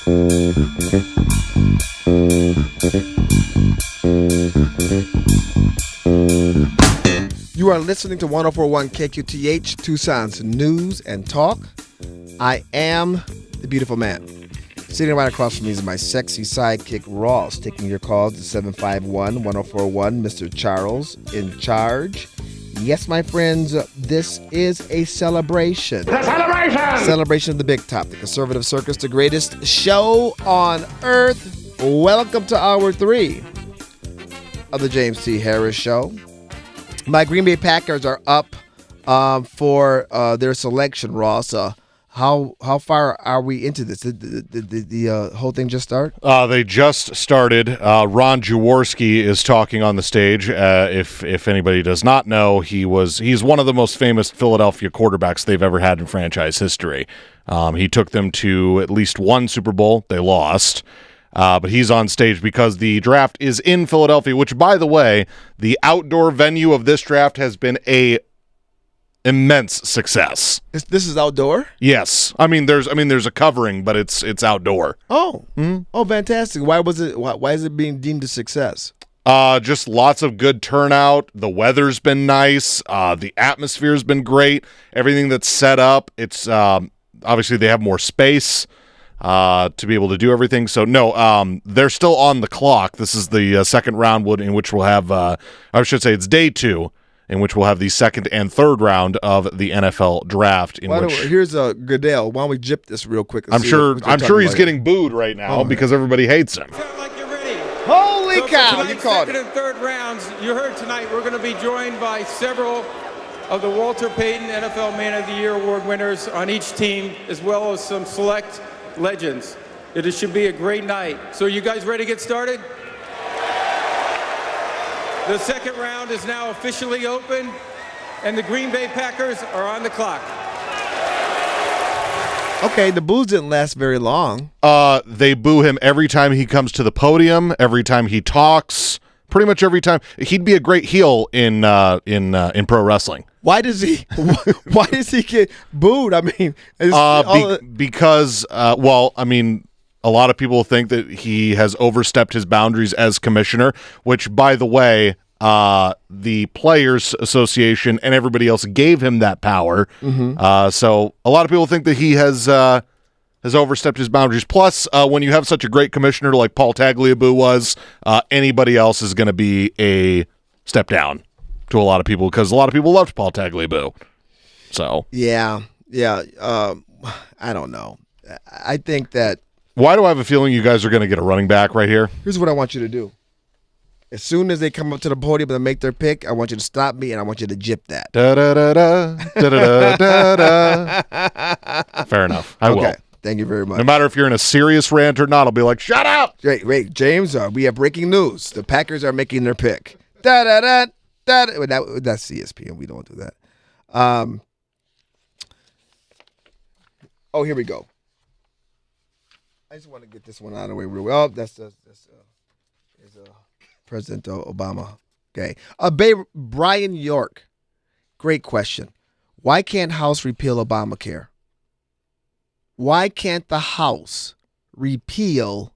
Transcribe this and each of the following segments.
You are listening to 104.1 KQTH, Tucson's News and Talk. I am the beautiful man. Sitting right across from me is my sexy sidekick, Ross, taking your calls to 751-1041. Mr. Charles in charge. Yes, my friends, this is a celebration. The celebration! Celebration of the Big Top, the conservative circus, the greatest show on earth. Welcome to hour 3 of the James T. Harris Show. My Green Bay Packers are up for their selection, Ross. How far are we into this? Did the whole thing just start? They just started. Ron Jaworski is talking on the stage. If anybody does not know, he's one of the most famous Philadelphia quarterbacks they've ever had in franchise history. He took them to at least one Super Bowl. They lost. But he's on stage because the draft is in Philadelphia, which, by the way, the outdoor venue of this draft has been a immense success. This is outdoor? Yes. There's a covering, but it's outdoor. Oh. Mm-hmm. Oh, fantastic. Why is it being deemed a success? Just lots of good turnout. The weather's been nice. The atmosphere's been great. Everything that's set up, it's obviously they have more space to be able to do everything. So, no, they're still on the clock. This is the second round in which we'll have, I should say it's day 2, in which we'll have the second and third round of the NFL draft. Here's Goodell. Why don't we jip this real quick? I'm sure he's getting booed right now because everybody hates him. Sound like you're ready. Holy cow, you called second it. and third rounds, you heard tonight we're going to be joined by several of the Walter Payton NFL Man of the Year award winners on each team, as well as some select legends. It should be a great night. So are you guys ready to get started? The second round is now officially open, and the Green Bay Packers are on the clock. Okay, the boos didn't last very long. They boo him every time he comes to the podium, every time he talks, pretty much every time. He'd be a great heel in pro wrestling. Why does he get booed? Because a lot of people think that he has overstepped his boundaries as commissioner, which, by the way, the Players Association and everybody else gave him that power. Mm-hmm. So a lot of people think that he has overstepped his boundaries. Plus, when you have such a great commissioner like Paul Tagliabue was, anybody else is going to be a step down to a lot of people because a lot of people loved Paul Tagliabue. So yeah. I don't know. I think that. Why do I have a feeling you guys are going to get a running back right here? Here's what I want you to do. As soon as they come up to the podium and make their pick, I want you to stop me and I want you to jip that. Fair enough. I will. Thank you very much. No matter if you're in a serious rant or not, I'll be like, shut up! Wait, James, we have breaking news. The Packers are making their pick. That's ESPN. We don't do that. Here we go. I just want to get this one out of the way real well. That's President Obama. Okay. Brian York. Great question. Why can't House repeal Obamacare? Why can't the House repeal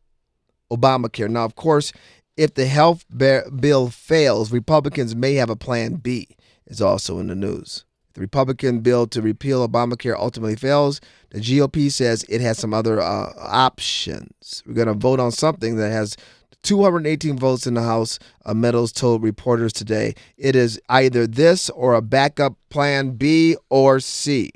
Obamacare? Now, of course, if the health bill fails, Republicans may have a plan B. It's also in the news. The Republican bill to repeal Obamacare ultimately fails. The GOP says it has some other options. We're going to vote on something that has 218 votes in the House, Meadows told reporters today. It is either this or a backup plan B or C.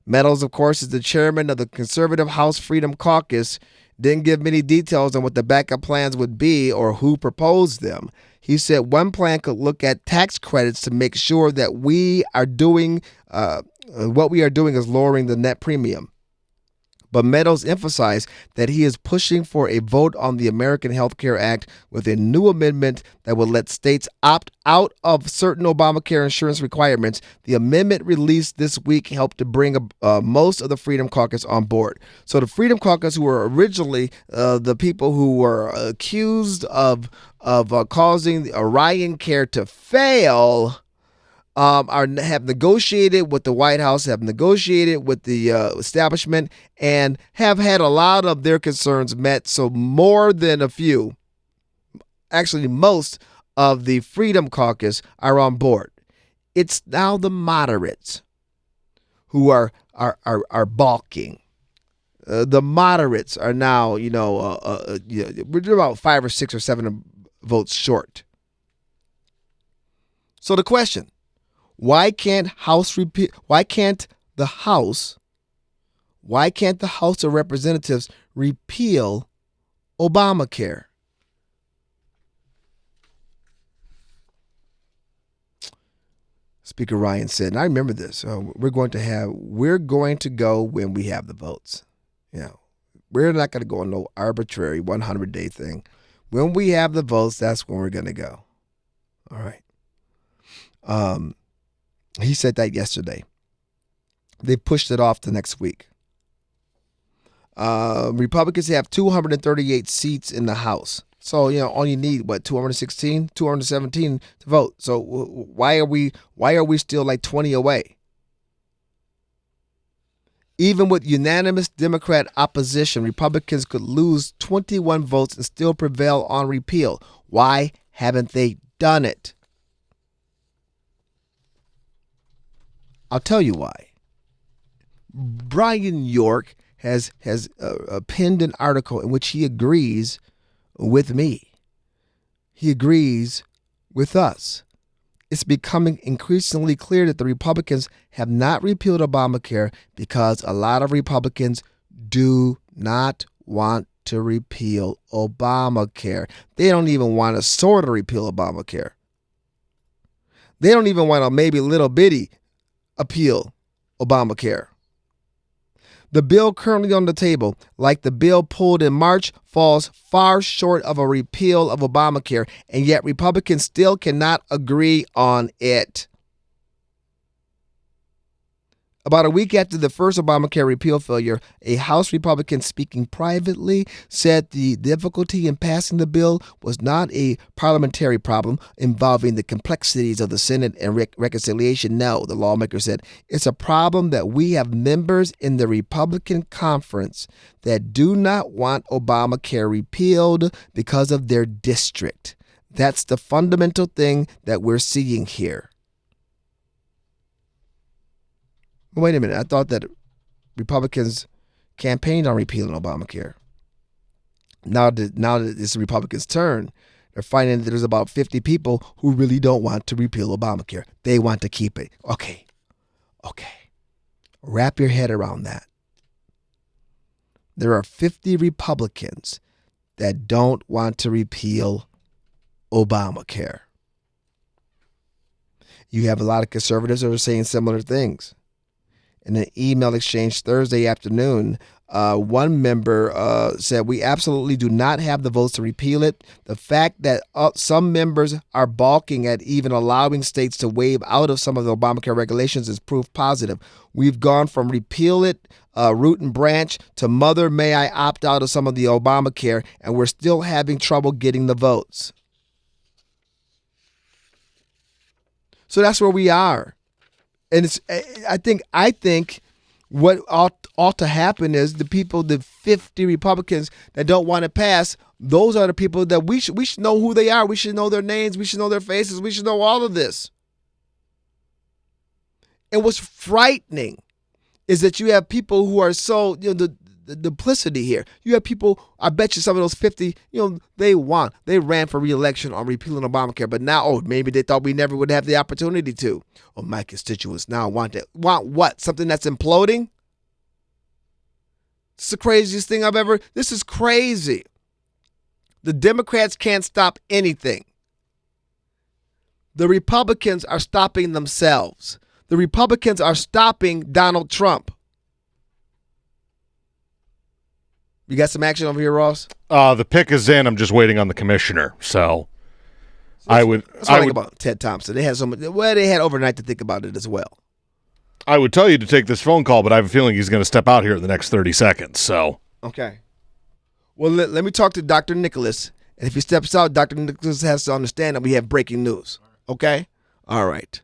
Meadows, of course, is the chairman of the conservative House Freedom Caucus. Didn't give many details on what the backup plans would be or who proposed them. He said one plan could look at tax credits to make sure that we are doing what we are doing is lowering the net premium. But Meadows emphasized that he is pushing for a vote on the American Health Care Act with a new amendment that will let states opt out of certain Obamacare insurance requirements. The amendment released this week helped to bring most of the Freedom Caucus on board. So the Freedom Caucus, who were originally the people who were accused of causing the Orion Care to fail, have negotiated with the White House, have negotiated with the establishment, and have had a lot of their concerns met. So more than a few, actually most of the Freedom Caucus are on board. It's now the moderates who are balking. The moderates are now, we're about 5 or 6 or 7 votes short. So the question: why can't the House of Representatives repeal Obamacare? Speaker Ryan said, and I remember this, we're going to go when we have the votes. We're not going to go on no arbitrary 100-day thing. When we have the votes, that's when we're going to go. All right. He said that yesterday. They pushed it off to next week. Republicans have 238 seats in the House. So, all you need, 216, 217 to vote. So why are we still like 20 away? Even with unanimous Democrat opposition, Republicans could lose 21 votes and still prevail on repeal. Why haven't they done it? I'll tell you why. Brian York has penned an article in which he agrees with me. He agrees with us. It's becoming increasingly clear that the Republicans have not repealed Obamacare because a lot of Republicans do not want to repeal Obamacare. They don't even want to sort of repeal Obamacare. They don't even want to maybe little bitty appeal Obamacare. The bill currently on the table, like the bill pulled in March, falls far short of a repeal of Obamacare, and yet Republicans still cannot agree on it. About a week after the first Obamacare repeal failure, a House Republican speaking privately said the difficulty in passing the bill was not a parliamentary problem involving the complexities of the Senate and reconciliation. No, the lawmaker said, it's a problem that we have members in the Republican conference that do not want Obamacare repealed because of their district. That's the fundamental thing that we're seeing here. Wait a minute. I thought that Republicans campaigned on repealing Obamacare. Now that it's the Republicans' turn, they're finding that there's about 50 people who really don't want to repeal Obamacare. They want to keep it. Okay. Wrap your head around that. There are 50 Republicans that don't want to repeal Obamacare. You have a lot of conservatives that are saying similar things. In an email exchange Thursday afternoon, one member said, we absolutely do not have the votes to repeal it. The fact that some members are balking at even allowing states to waive out of some of the Obamacare regulations is proof positive. We've gone from repeal it, root and branch, to mother, may I opt out of some of the Obamacare, and we're still having trouble getting the votes. So that's where we are. And I think what ought to happen is the 50 Republicans that don't want to pass, those are the people that we should know who they are. We should know their names. We should know their faces. We should know all of this. And what's frightening is that you have people who are so, the duplicity here. You have people, I bet you some of those 50, they ran for re-election on repealing Obamacare, but now, maybe they thought we never would have the opportunity to. Oh, my constituents now want what? Something that's imploding? It's the craziest thing this is crazy. The Democrats can't stop anything. The Republicans are stopping themselves. The Republicans are stopping Donald Trump. You got some action over here, Ross? The pick is in. I'm just waiting on the commissioner. So I would think about Ted Thompson. They had they had overnight to think about it as well. I would tell you to take this phone call, but I have a feeling he's going to step out here in the next 30 seconds. So okay. Well, let me talk to Dr. Nicholas, and if he steps out, Dr. Nicholas has to understand that we have breaking news. Okay? All right.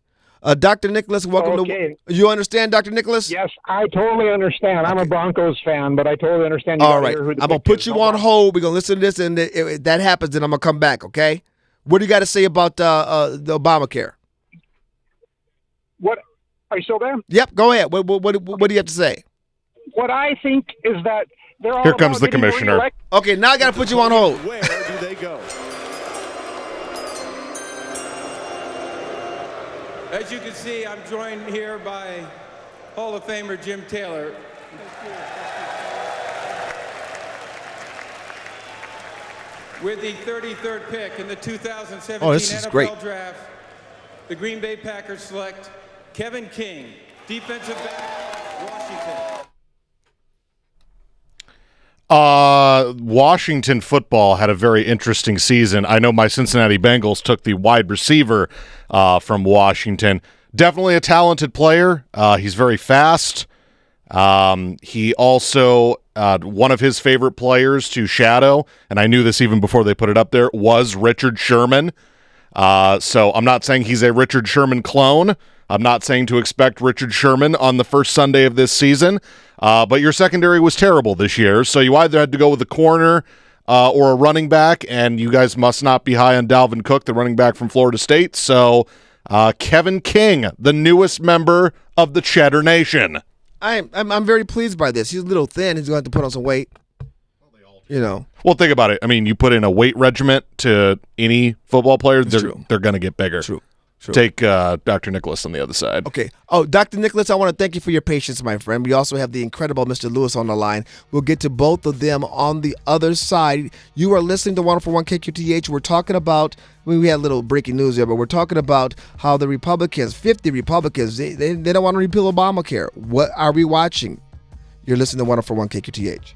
Dr. Nicholas, welcome Okay. to. You understand, Dr. Nicholas? Yes, I totally understand. I'm a Okay. Broncos fan, but I totally understand. You All got to right. hear who the I'm gonna pick put is. you No on problem. hold. We're gonna listen to this, and if that happens, then I'm gonna come back. Okay. What do you got to say about the Obamacare? What? Are you still there? Yep. Go ahead. What do you have to say? What I think is that they're all Here comes about the getting commissioner. reelected. Okay. Now I got to put you on hold. Where do they go? As you can see, I'm joined here by Hall of Famer Jim Taylor. With the 33rd pick in the 2017 this is NFL great. Draft, the Green Bay Packers select Kevin King, defensive back, Washington. Washington football had a very interesting season. I know my Cincinnati Bengals took the wide receiver from Washington. Definitely a talented player. He's very fast. He also, one of his favorite players to shadow, and I knew this even before they put it up there, was Richard Sherman. So I'm not saying he's a Richard Sherman clone. I'm not saying to expect Richard Sherman on the first Sunday of this season. But your secondary was terrible this year, so you either had to go with a corner or a running back, and you guys must not be high on Dalvin Cook, the running back from Florida State. So Kevin King, the newest member of the Cheddar Nation. I'm very pleased by this. He's a little thin. He's going to have to put on some weight. You know. Well, think about it. I mean, you put in a weight regiment to any football player, they're going to get bigger. True. Take Dr. Nicholas on the other side. Okay. Oh, Dr. Nicholas, I want to thank you for your patience, my friend. We also have the incredible Mr. Lewis on the line. We'll get to both of them on the other side. You are listening to 104.1 KQTH. We're talking about, we had a little breaking news there, but we're talking about how the Republicans, 50 Republicans, they don't want to repeal Obamacare. What are we watching? You're listening to 104.1 KQTH.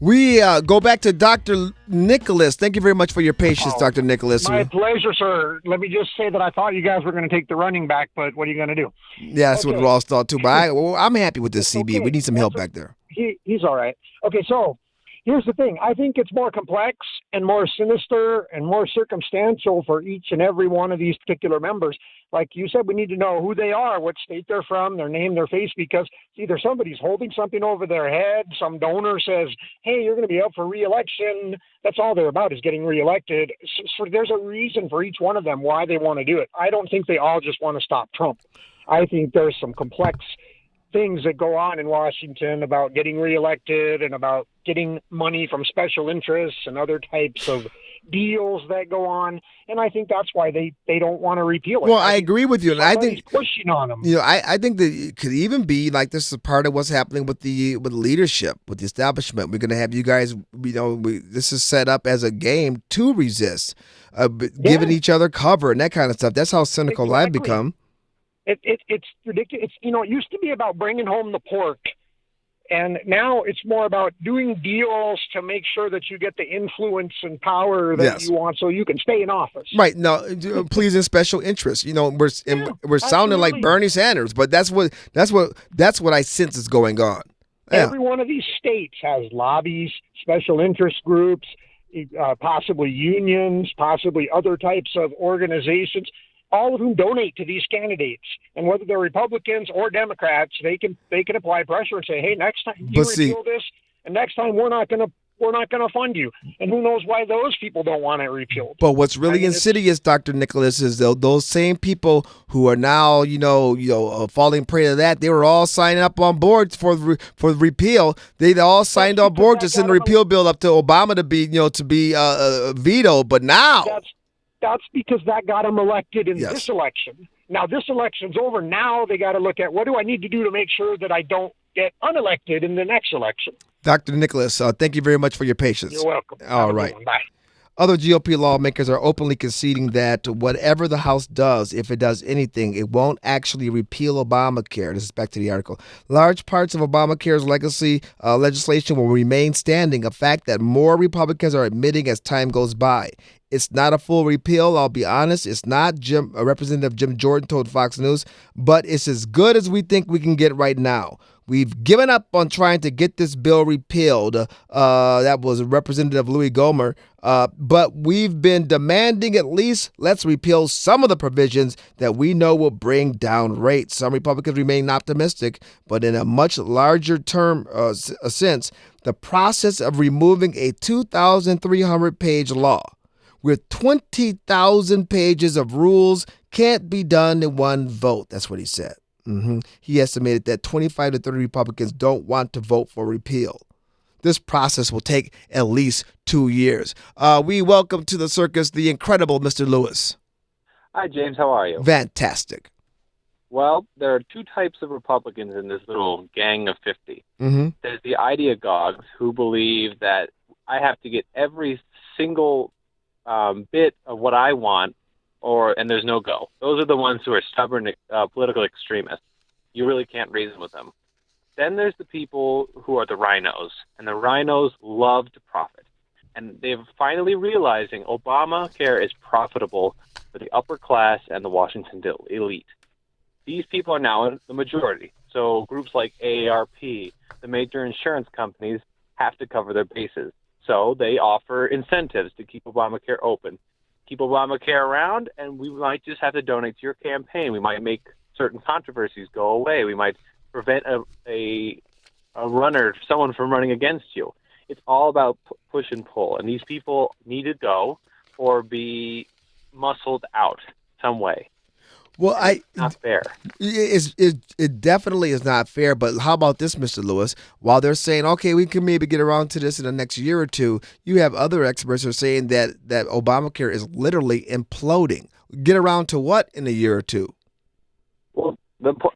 We go back to Dr. Nicholas. Thank you very much for your patience, Oh, Dr. Nicholas. My pleasure, sir. Let me just say that I thought you guys were going to take the running back, but what are you going to do? Yeah, that's what Okay. Ross thought too. But I'm happy with this CB. Okay. We need some help back there. He's all right. Okay, so here's the thing. I think it's more complex and more sinister and more circumstantial for each and every one of these particular members. Like you said, we need to know who they are, what state they're from, their name, their face, because either somebody's holding something over their head, some donor says, hey, you're going to be up for re-election. That's all they're about, is getting reelected. So there's a reason for each one of them why they want to do it. I don't think they all just want to stop Trump. I think there's some complex things that go on in Washington about getting reelected and about getting money from special interests and other types of deals that go on. And I think that's why they don't want to repeal it. Well, I agree with you, and I think pushing on them. I think that it could even be like this is part of what's happening with leadership, with the establishment. We're going to have you guys. This is set up as a game to resist, giving each other cover and that kind of stuff. That's how cynical I've become. It's ridiculous. It used to be about bringing home the pork, and now it's more about doing deals to make sure that you get the influence and power that you want, so you can stay in office. Right. No, pleasing special interests. We're sounding like Bernie Sanders, but that's what I sense is going on. Yeah. Every one of these states has lobbies, special interest groups, possibly unions, possibly other types of organizations, all of whom donate to these candidates. And whether they're Republicans or Democrats, they can apply pressure and say, hey, next time you repeal this, and next time we're not going to fund you. And who knows why those people don't want it repealed. But what's really insidious, Dr. Nicholas, is those same people who are now, falling prey to that. They were all signing up on board for the repeal. They all signed on board to send the repeal bill up to Obama to be vetoed. But now that's because that got them elected in this election. Now this election's over. Now they got to look at, what do I need to do to make sure that I don't get unelected in the next election? Dr. Nicholas, thank you very much for your patience. You're welcome. All right. Bye. Other GOP lawmakers are openly conceding that whatever the House does, if it does anything, it won't actually repeal Obamacare. This is back to the article. Large parts of Obamacare's legislation will remain standing, a fact that more Republicans are admitting as time goes by. It's not a full repeal, I'll be honest. It's not, Representative Jim Jordan told Fox News, but it's as good as we think we can get right now. We've given up on trying to get this bill repealed. That was Representative Louis Gohmert. But we've been demanding at least let's repeal some of the provisions that we know will bring down rates. Some Republicans remain optimistic, but in a much larger term sense, the process of removing a 2,300-page law with 20,000 pages of rules can't be done in one vote. That's what he said. He estimated that 25 to 30 Republicans don't want to vote for repeal. This process will take at least 2 years. We welcome to the circus the incredible Mr. Lewis. Hi, James. How are you? Fantastic. Well, there are two types of Republicans in this little gang of 50. There's the ideologues who believe that I have to get every single bit of what I want, and there's no go. Those are the ones who are stubborn political extremists. You really can't reason with them. Then there's the people who are the rhinos, and the rhinos love to profit. And they're finally realizing Obamacare is profitable for the upper class and the Washington elite. These people are now the majority. So groups like AARP, the major insurance companies, have to cover their bases. So they offer incentives to keep Obamacare open. Keep Obamacare around, and we might just have to donate to your campaign. We might make certain controversies go away. We might prevent a runner, someone from running against you. It's all about push and pull, and these people need to go or be muscled out some way. Well, it's not fair. It definitely is not fair. But how about this, Mr. Lewis? While they're saying, okay, we can maybe get around to this in the next year or two, you have other experts who are saying that Obamacare is literally imploding. Get around to what in a year or two? Well,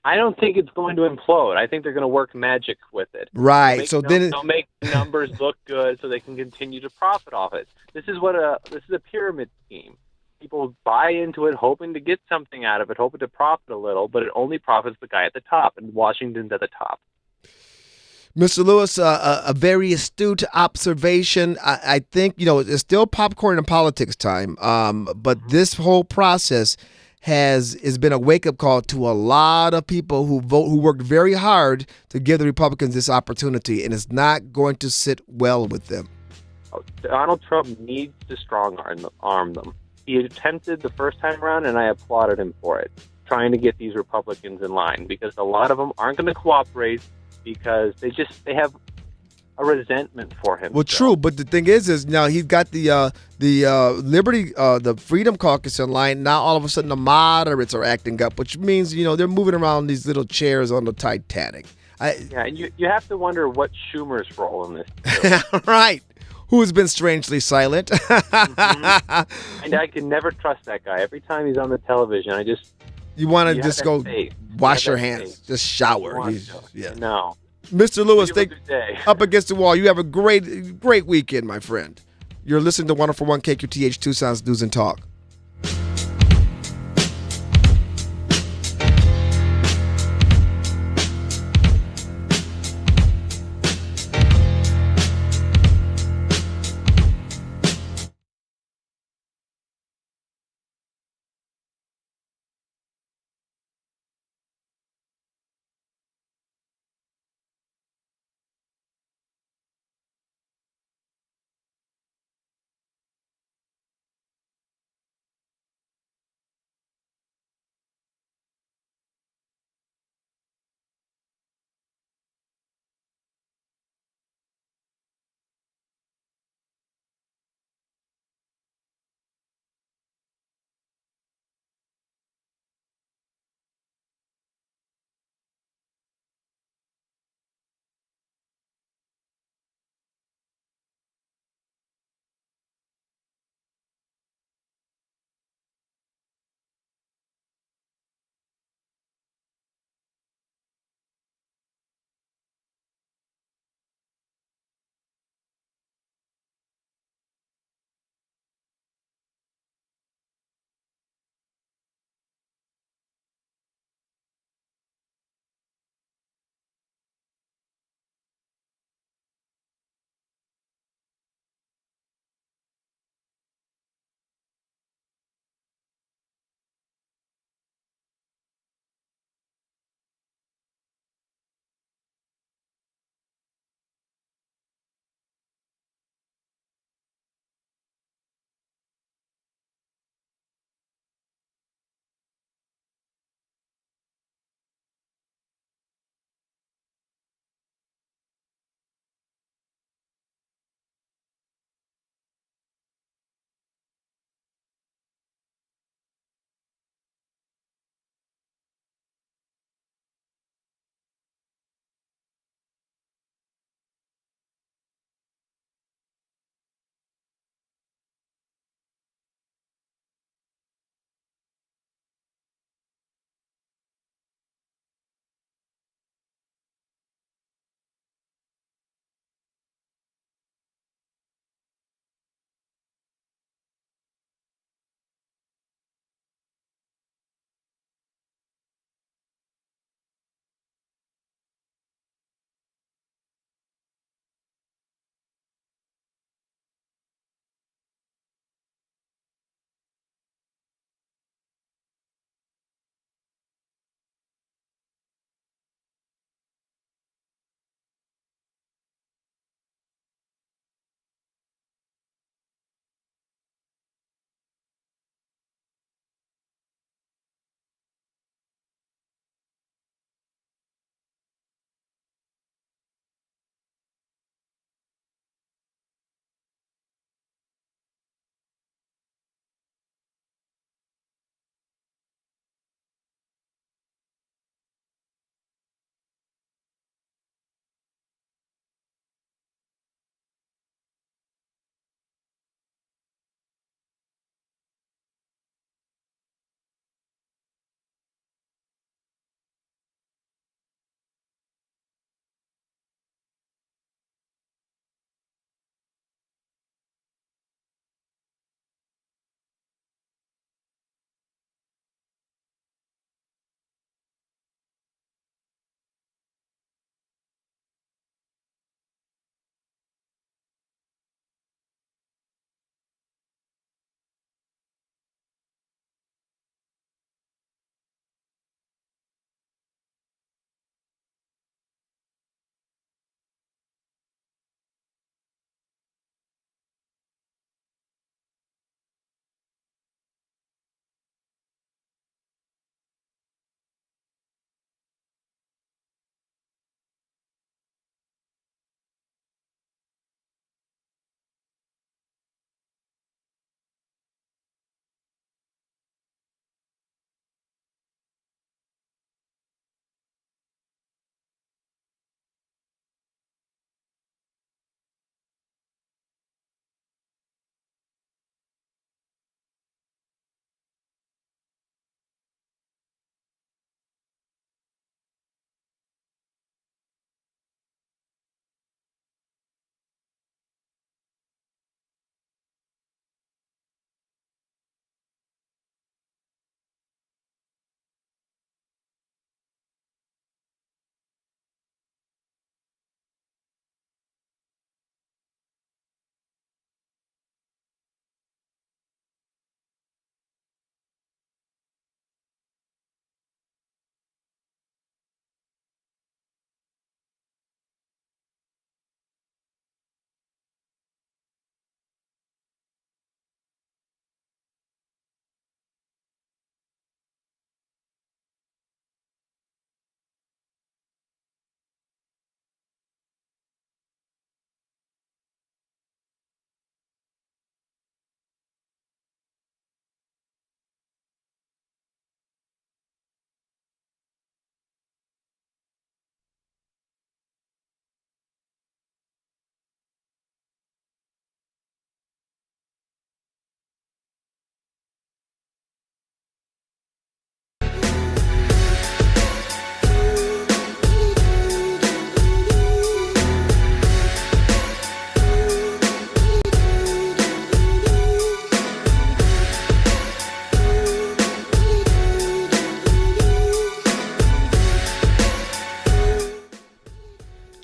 I don't think it's going to implode. I think they're going to work magic with it. Right. They'll make numbers look good so they can continue to profit off it. This is a pyramid scheme. People buy into it, hoping to get something out of it, hoping to profit a little, but it only profits the guy at the top, and Washington's at the top. Mr. Lewis, a very astute observation. I think, it's still popcorn and politics time, but this whole process has been a wake up call to a lot of people who worked very hard to give the Republicans this opportunity, and it's not going to sit well with them. Donald Trump needs to strong arm them. He attempted the first time around, and I applauded him for it, trying to get these Republicans in line, because a lot of them aren't going to cooperate because they have a resentment for him. Well, true, but the thing is now he's got the Liberty, the Freedom Caucus in line. Now all of a sudden the moderates are acting up, which means they're moving around these little chairs on the Titanic. And you have to wonder what Schumer's role in this is. Right. Who has been strangely silent. Mm-hmm. And I can never trust that guy. Every time he's on the television, you want to just go wash your hands, just shower. No. Mr. Lewis, up against the wall. You have a great weekend, my friend. You're listening to 104.1 KQTH Tucson's News and Talk.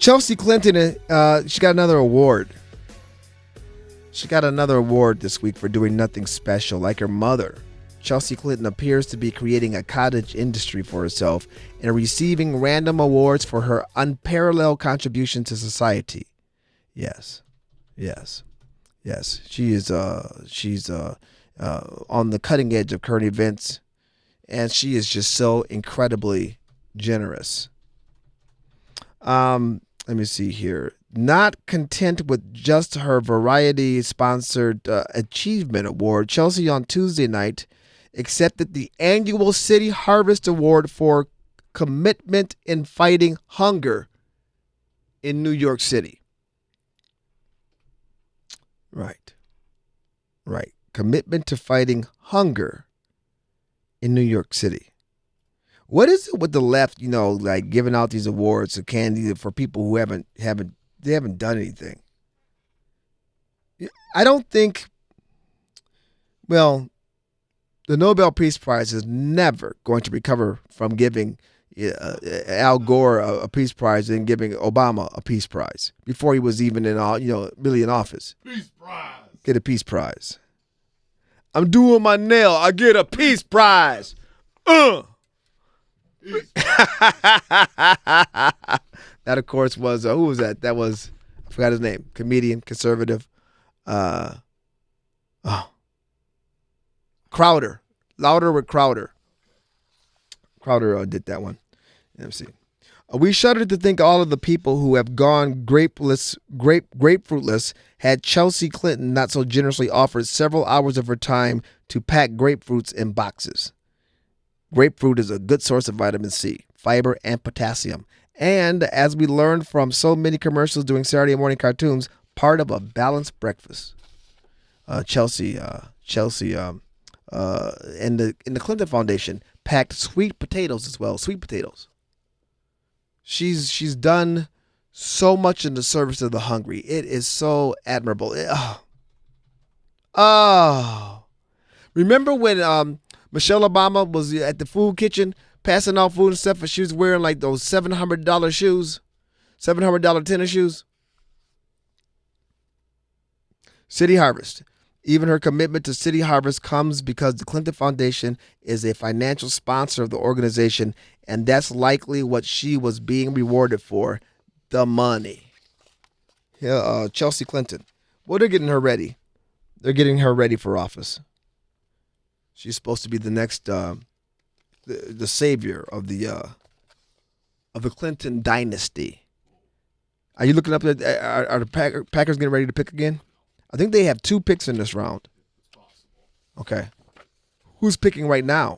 Chelsea Clinton, she got another award. She got another award this week for doing nothing special. Like her mother, Chelsea Clinton appears to be creating a cottage industry for herself and receiving random awards for her unparalleled contribution to society. Yes. She's on the cutting edge of current events, and she is just so incredibly generous. Let me see here. Not content with just her Variety-sponsored Achievement Award, Chelsea on Tuesday night accepted the annual City Harvest Award for commitment in fighting hunger in New York City. Right. Commitment to fighting hunger in New York City. What is it with the left, like giving out these awards of candy for people who haven't done anything? I don't think, the Nobel Peace Prize is never going to recover from giving Al Gore a Peace Prize and giving Obama a Peace Prize before he was even really in office. Peace Prize. Get a Peace Prize. I'm doing my nail. I get a Peace Prize. That, of course, was who was that? That was, I forgot his name. Comedian, conservative. Crowder. Louder with Crowder. Crowder did that one. Let me see. We shudder to think all of the people who have gone grapefruitless had Chelsea Clinton not so generously offered several hours of her time to pack grapefruits in boxes. Grapefruit is a good source of vitamin C, fiber, and potassium. And as we learned from so many commercials doing Saturday morning cartoons, part of a balanced breakfast. Chelsea, in the Clinton Foundation, packed sweet potatoes as well. Sweet potatoes. She's done so much in the service of the hungry. It is so admirable. Remember when Michelle Obama was at the food kitchen passing out food and stuff, and she was wearing like those $700 shoes, $700 tennis shoes? City Harvest. Even her commitment to City Harvest comes because the Clinton Foundation is a financial sponsor of the organization, and that's likely what she was being rewarded for, the money. Yeah, Chelsea Clinton. Well, they're getting her ready. They're getting her ready for office. She's supposed to be the next, the savior of the Clinton dynasty. Are you looking up at? Are the Packers getting ready to pick again? I think they have 2 picks in this round. Okay. Who's picking right now?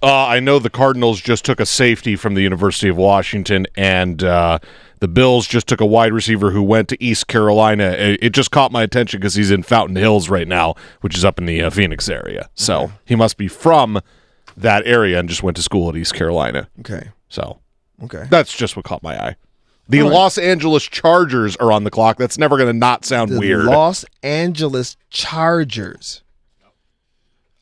I know the Cardinals just took a safety from the University of Washington, and the Bills just took a wide receiver who went to East Carolina. It just caught my attention because he's in Fountain Hills right now, which is up in the Phoenix area. So he must be from that area and just went to school at East Carolina. Okay. So that's just what caught my eye. The Los Angeles Chargers are on the clock. That's never going to not sound weird. Los Angeles Chargers.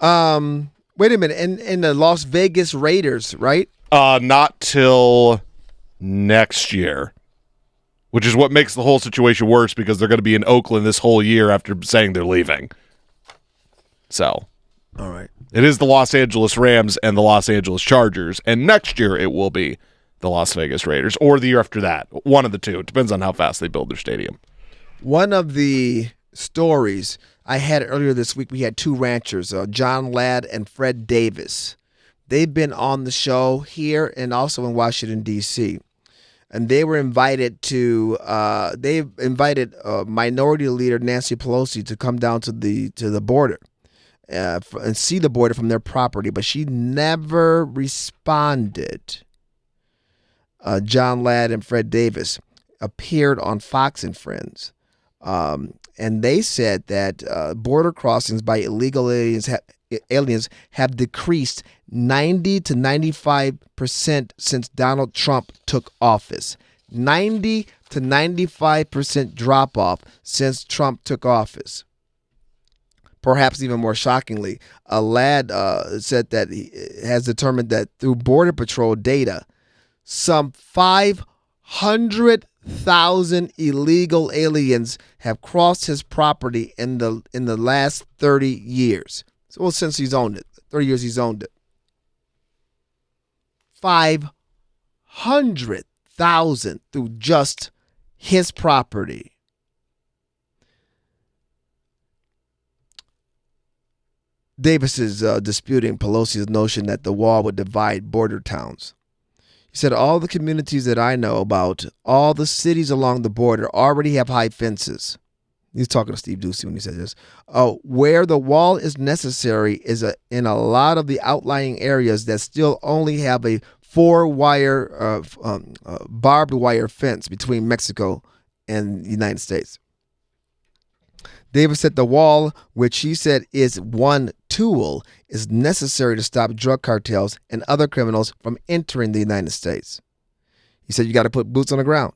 Wait a minute. And the Las Vegas Raiders, right? Not till next year, which is what makes the whole situation worse because they're going to be in Oakland this whole year after saying they're leaving. So, all right. It is the Los Angeles Rams and the Los Angeles Chargers, and next year it will be the Las Vegas Raiders, or the year after that. One of the two. It depends on how fast they build their stadium. One of the stories I had earlier this week, we had 2 ranchers, John Ladd and Fred Davis. They've been on the show here and also in Washington, D.C., and they were invited to. They invited Minority Leader Nancy Pelosi to come down to the border and see the border from their property, but she never responded. John Ladd and Fred Davis appeared on Fox and Friends, and they said that border crossings by illegal aliens have decreased 90 to 95% since Donald Trump took office. 90 to 95% drop off since Trump took office. Perhaps even more shockingly, Ladd said that he has determined that through Border Patrol data, some 500,000 illegal aliens have crossed his property in the last 30 years. Well, since he's owned it, 30 years he's owned it. 500,000 through just his property. Davis is disputing Pelosi's notion that the wall would divide border towns. He said, all the communities that I know about, all the cities along the border already have high fences. He's talking to Steve Ducey when he said this. Where the wall is necessary is in a lot of the outlying areas that still only have a four-wire, barbed wire fence between Mexico and the United States. Davis said the wall, which he said is one tool, is necessary to stop drug cartels and other criminals from entering the United States. He said you got to put boots on the ground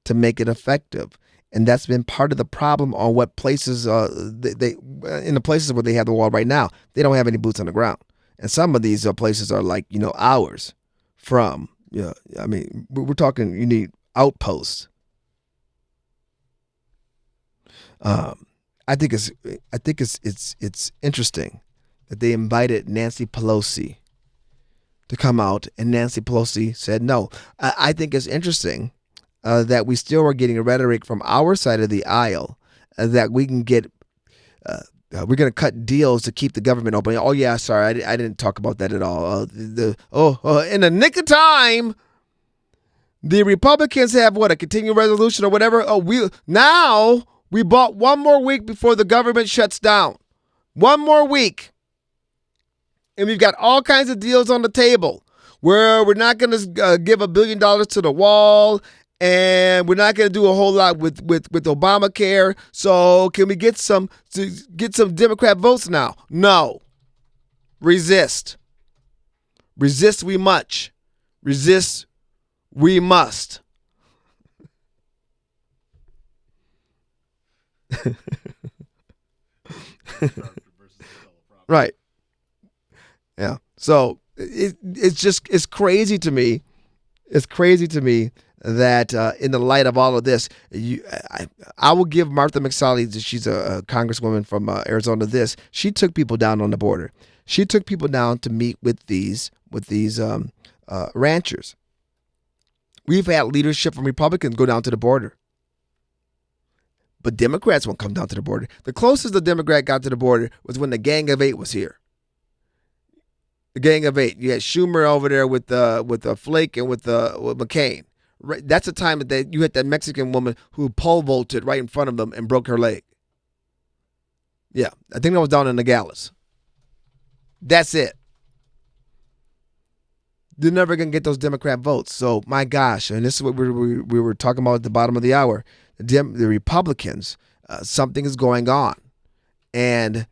to make it effective. And that's been part of the problem on what places, in the places where they have the wall right now, they don't have any boots on the ground. And some of these places are like, hours from, I mean, we're talking, you need outposts. I think it's interesting that they invited Nancy Pelosi to come out, and Nancy Pelosi said no. I think it's interesting that we still are getting rhetoric from our side of the aisle that we can get. We're going to cut deals to keep the government open. Oh yeah, sorry, I didn't talk about that at all. In the nick of time, the Republicans have a continuing resolution or whatever. We bought one more week before the government shuts down. One more week. And we've got all kinds of deals on the table where we're not going to give $1 billion to the wall, and we're not going to do a whole lot with Obamacare. So can we get some Democrat votes now? No. Resist. Resist we much. Resist we must. Right. Yeah. So it's crazy to me. It's crazy to me that in the light of all of this, I will give Martha McSally, she's a congresswoman from Arizona, this. She took people down on the border. She took people down to meet with these ranchers. We've had leadership from Republicans go down to the border. But Democrats won't come down to the border. The closest the Democrat got to the border was when the Gang of Eight was here. The Gang of Eight. You had Schumer over there with Flake and with McCain. Right, that's the time that you had that Mexican woman who pole vaulted right in front of them and broke her leg. Yeah, I think that was down in Nogales. That's it. They're never going to get those Democrat votes. So, my gosh, and this is what we were talking about at the bottom of the hour. The Republicans, something is going on. And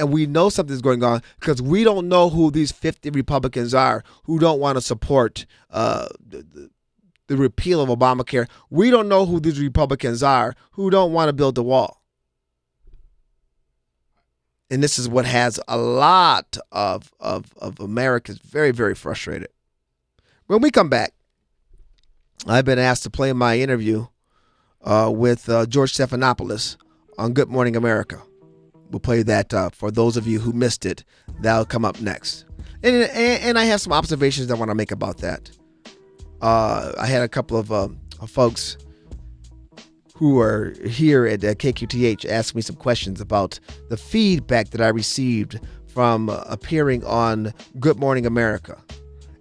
we know something's going on because we don't know who these 50 Republicans are who don't want to support the repeal of Obamacare. We don't know who these Republicans are who don't want to build the wall. And this is what has a lot of Americans very, very frustrated. When we come back, I've been asked to play my interview with George Stephanopoulos on Good Morning America. We'll play that for those of you who missed it. That'll come up next. And I have some observations I want to make about that. I had a couple of folks who are here at KQTH ask me some questions about the feedback that I received from appearing on Good Morning America.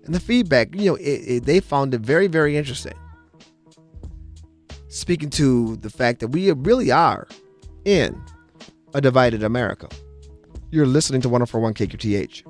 And the feedback, they found it very, very interesting. Speaking to the fact that we really are in a divided America. You're listening to 104.1 KQTH.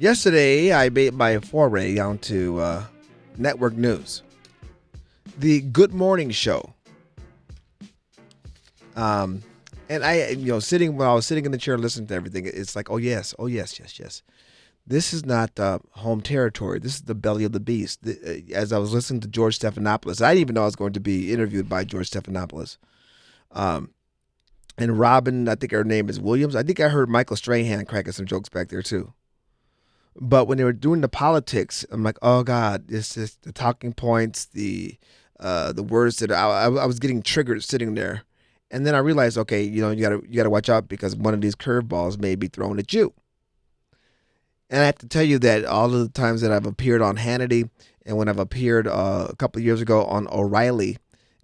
Yesterday, I made my foray onto network news. The Good Morning Show. And I, when I was sitting in the chair listening to everything, it's like, oh yes. This is not home territory. This is the belly of the beast. As I was listening to George Stephanopoulos, I didn't even know I was going to be interviewed by George Stephanopoulos. And Robin, I think her name is Williams. I think I heard Michael Strahan cracking some jokes back there too. But when they were doing the politics, I'm like, oh God, it's just the talking points, the words that I was getting triggered sitting there. And then I realized, okay, you gotta watch out because one of these curveballs may be thrown at you. And I have to tell you that all of the times that I've appeared on Hannity and when I've appeared a couple of years ago on O'Reilly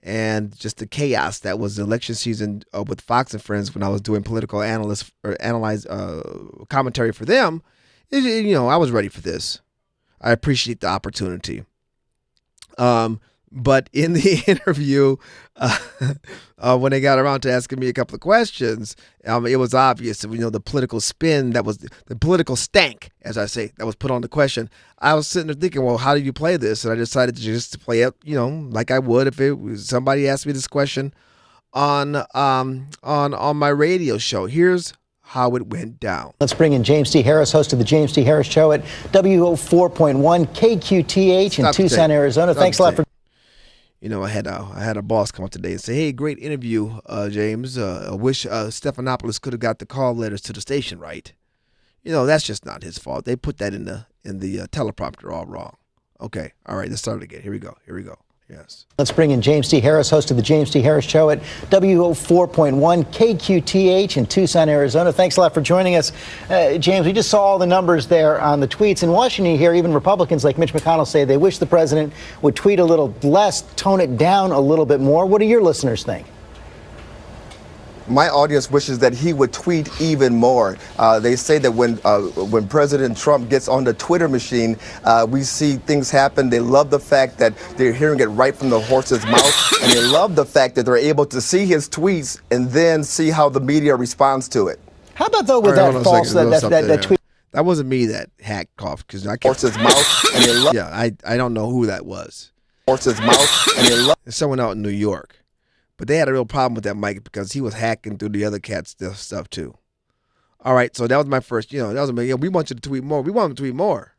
and just the chaos that was the election season with Fox and Friends when I was doing political commentary for them, I was ready for this. I appreciate the opportunity. But in the interview, when they got around to asking me a couple of questions, it was obvious that, the political spin that was the political stank, as I say, that was put on the question. I was sitting there thinking, well, how do you play this? And I decided to just play it, like I would if it was somebody asked me this question on my radio show. Here's how it went down. Let's bring in James T. Harris, host of the James T. Harris Show at WO4.1 KQTH in Tucson, Arizona. Thanks a lot for. I had a boss come up today and say, "Hey, great interview, James. I wish Stephanopoulos could have got the call letters to the station right. That's just not his fault. They put that in the teleprompter all wrong. Okay, all right, let's start again. Here we go. Yes. Let's bring in James T. Harris, host of the James T. Harris Show at WO4.1 KQTH in Tucson, Arizona. Thanks a lot for joining us. James, we just saw all the numbers there on the tweets. In Washington here, even Republicans like Mitch McConnell say they wish the president would tweet a little less, tone it down a little bit more. What do your listeners think? My audience wishes that he would tweet even more. They say that when President Trump gets on the Twitter machine, we see things happen. They love the fact that they're hearing it right from the horse's mouth, and they love the fact that they're able to see his tweets and then see how the media responds to it. How about though with that false that tweet? That wasn't me that hacked off because I can't. Horse's mouth, and they love. Yeah, I don't know who that was. Horse's mouth, and they love. It's someone out in New York. But they had a real problem with that mic because he was hacking through the other cat's stuff too. All right, so that was my first, we want you to tweet more. We want him to tweet more,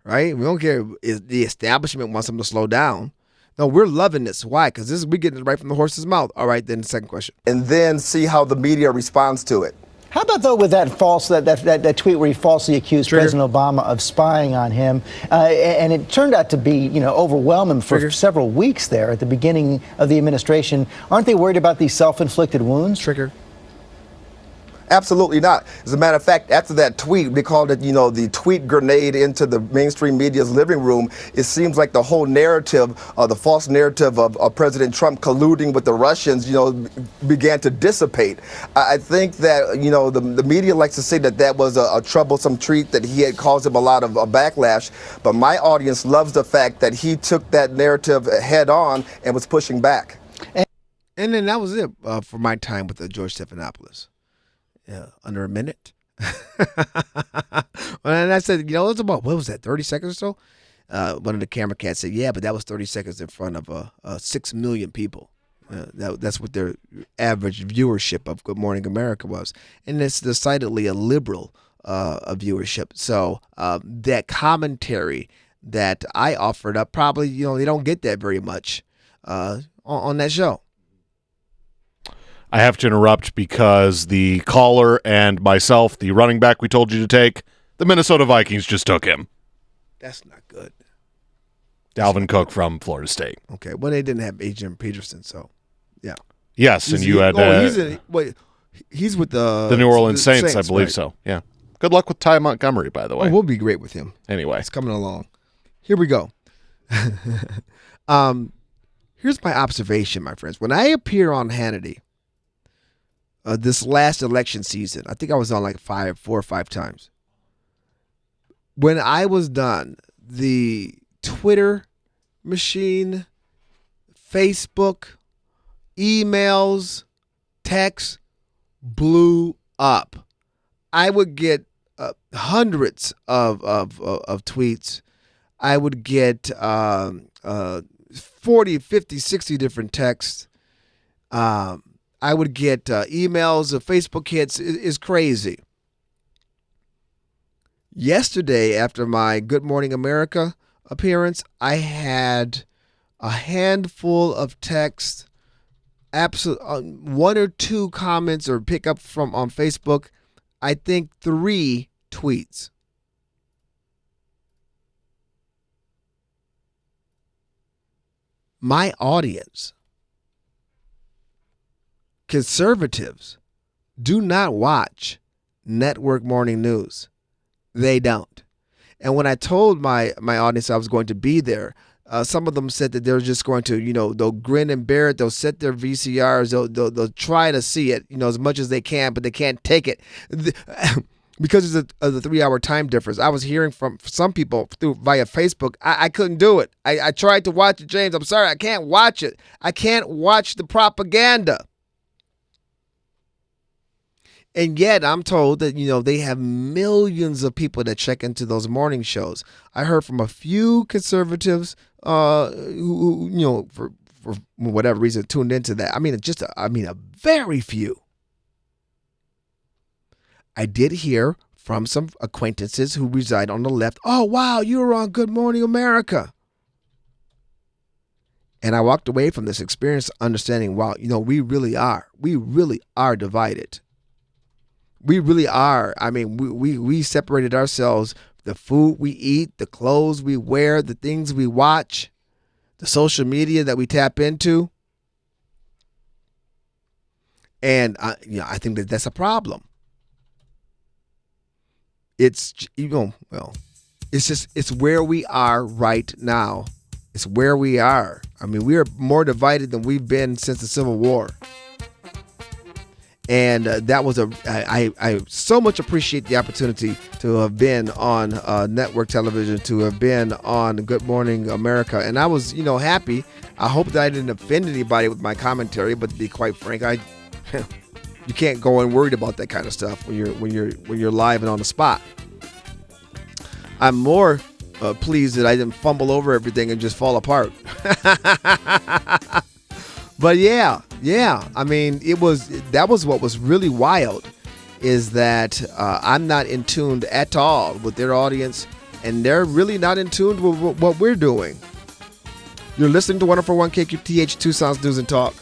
right? We don't care if the establishment wants him to slow down. No, we're loving this. Why? Because we're getting it right from the horse's mouth. All right, then the second question. And then see how the media responds to it. How about, though, with that tweet where he falsely accused President Obama of spying on him, and it turned out to be, overwhelming for several weeks there at the beginning of the administration. Aren't they worried about these self-inflicted wounds? Trigger. Absolutely not. As a matter of fact, after that tweet, they called it, the tweet grenade into the mainstream media's living room. It seems like the whole narrative, the false narrative of President Trump colluding with the Russians, began to dissipate. I think that, the media likes to say that was a troublesome tweet, that he had caused him a lot of backlash. But my audience loves the fact that he took that narrative head on and was pushing back. And then that was it for my time with George Stephanopoulos. Under a minute. And I said, it was about, what was that, 30 seconds or so? One of the camera cats said, yeah, but that was 30 seconds in front of 6 million people. That's what their average viewership of Good Morning America was. And it's decidedly a liberal viewership. So that commentary that I offered up, probably, they don't get that very much on that show. I have to interrupt because the caller and myself, the running back we told you to take, the Minnesota Vikings just took him. That's not good. Dalvin Cook from Florida State. Okay, well, they didn't have Adrian Peterson, so yeah. Yes, and you had... he's with the New Orleans Saints, I believe right. so. Yeah. Good luck with Ty Montgomery, by the way. We'll be great with him. Anyway. It's coming along. Here we go. Here's my observation, my friends. When I appear on Hannity, this last election season, I think I was on like 4 or 5 times. When I was done, the Twitter machine, Facebook, emails, texts blew up. I would get hundreds of tweets. I would get 40, 50, 60 different texts. I would get emails of Facebook hits. Is crazy. Yesterday, after my Good Morning America appearance, I had a handful of texts, one or two comments or pickup from on Facebook. I think 3 tweets. My audience, conservatives, do not watch network morning news. They don't. And when I told my audience I was going to be there, some of them said that they're just going to, they'll grin and bear it. They'll set their VCRs. They'll try to see it, as much as they can, but they can't take it because of the 3-hour time difference. I was hearing from some people via Facebook. I couldn't do it. I tried to watch it, James. I'm sorry, I can't watch it. I can't watch the propaganda. And yet I'm told that, they have millions of people that check into those morning shows. I heard from a few conservatives who for whatever reason, tuned into that. I mean, a very few. I did hear from some acquaintances who reside on the left. Oh, wow, you were on Good Morning America. And I walked away from this experience understanding, wow, we really are divided. We really are. I mean, we separated ourselves. The food we eat, the clothes we wear, the things we watch, the social media that we tap into. And I think that's a problem. It's it's where we are right now. It's where we are. I mean, we are more divided than we've been since the Civil War. And that was I so much appreciate the opportunity to have been on network television, to have been on Good Morning America. And I was, happy. I hope that I didn't offend anybody with my commentary, but to be quite frank, you can't go in worried about that kind of stuff when you're live and on the spot. I'm more pleased that I didn't fumble over everything and just fall apart. But yeah. I mean, that was what was really wild, is that I'm not in tune at all with their audience, and they're really not in tune with what we're doing. You're listening to 104.1 KQTH, Tucson's News and Talk.